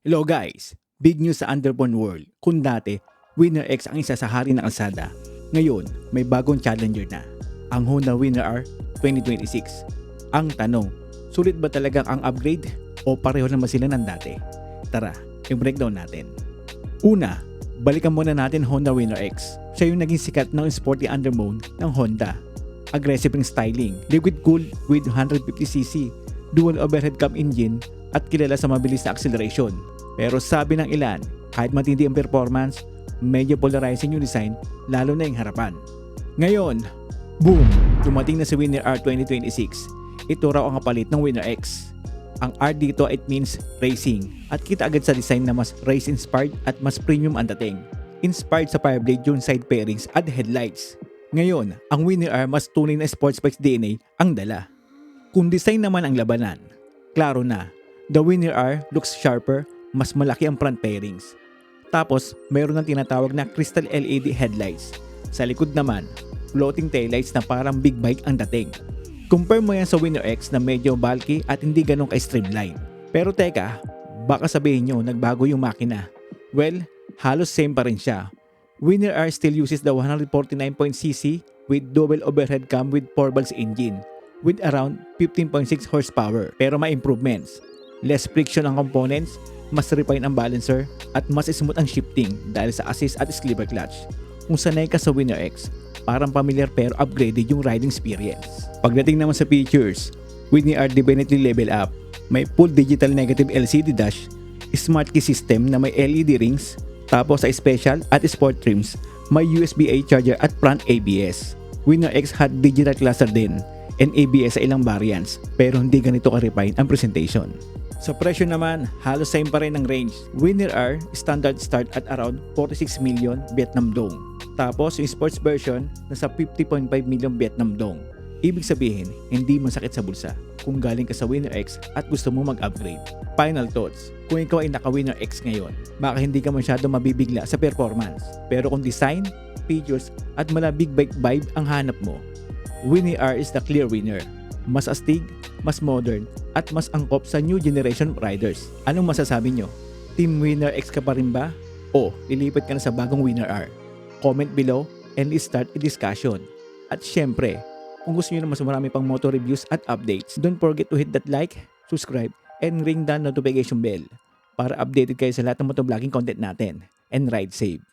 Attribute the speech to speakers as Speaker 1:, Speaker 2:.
Speaker 1: Hello guys! Big news sa Underborn World. Kung dati, Winner X ang isa sa hari ng kalsada, ngayon may bagong challenger na, ang Honda Winner R 2026. Ang tanong, sulit ba talagang ang upgrade o pareho naman sila ng dati? Tara, i-breakdown natin. Una, balikan muna natin Honda Winner X. Siya yung naging sikat ng sporty underbone ng Honda. Aggressive ng styling, liquid cooled with 150cc, dual overhead cam engine at kilala sa mabilis na acceleration. Pero sabi ng ilan, kahit matindi ang performance, medyo polarizing yung design, lalo na yung harapan. Ngayon, boom! Dumating na si Winner R 2026. Ito raw ang kapalit ng Winner X. Ang R dito, it means racing, at kita agad sa design na mas race-inspired at mas premium ang dating. Inspired sa Fireblade yung side pairings at headlights. Ngayon, ang Winner R mas tunay na sports bikes DNA ang dala. Kung design naman ang labanan, klaro na, the Winner R looks sharper, mas malaki ang front pairings. Tapos, mayroon ng tinatawag na crystal LED headlights. Sa likod naman, floating taillights na parang big bike ang dating. Compare mo yan sa Winner X na medyo bulky at hindi ganun ka-streamline. Pero teka, baka sabihin nyo nagbago yung makina. Well, halos same pa rin siya. Winner R still uses the 149.cc with double overhead cam with 4 valves engine with around 15.6 horsepower, pero may improvements. Less friction ang components, mas refine ang balancer, at mas smooth ang shifting dahil sa assist at sleeper clutch. Kung sanay ka sa Winner X, parang familiar pero upgraded yung riding experience. Pagdating naman sa features, Winner R definitely level up. May full digital negative LCD dash, smart key system na may LED rings, tapos sa special at sport trims, may USB-A charger at front ABS. Winner X had digital cluster din and ABS sa ilang variants, pero hindi ganito ka-refine ang presentation. Sa presyo naman, halos same pa rin ang range. Winner R standard start at around 46 million Vietnam Dong. Tapos yung sports version nasa 50.5 million Vietnam Dong. Ibig sabihin, hindi masakit sa bulsa kung galing ka sa Winner X at gusto mo mag-upgrade. Final thoughts, kung ikaw ay naka-Winner X ngayon, baka hindi ka masyado mabibigla sa performance. Pero kung design, features at mala big bike vibe ang hanap mo, Winner R is the clear winner. Mas astig, mas modern, at mas angkop sa new generation riders. Anong masasabi nyo? Team Winner X ka pa rin ba? O lilipat ka na sa bagong Winner R? Comment below and let's start a discussion. At syempre, kung gusto nyo na mas marami pang motor reviews at updates, don't forget to hit that like, subscribe, and ring the notification bell para updated kayo sa lahat ng motovlogging content natin. And ride safe!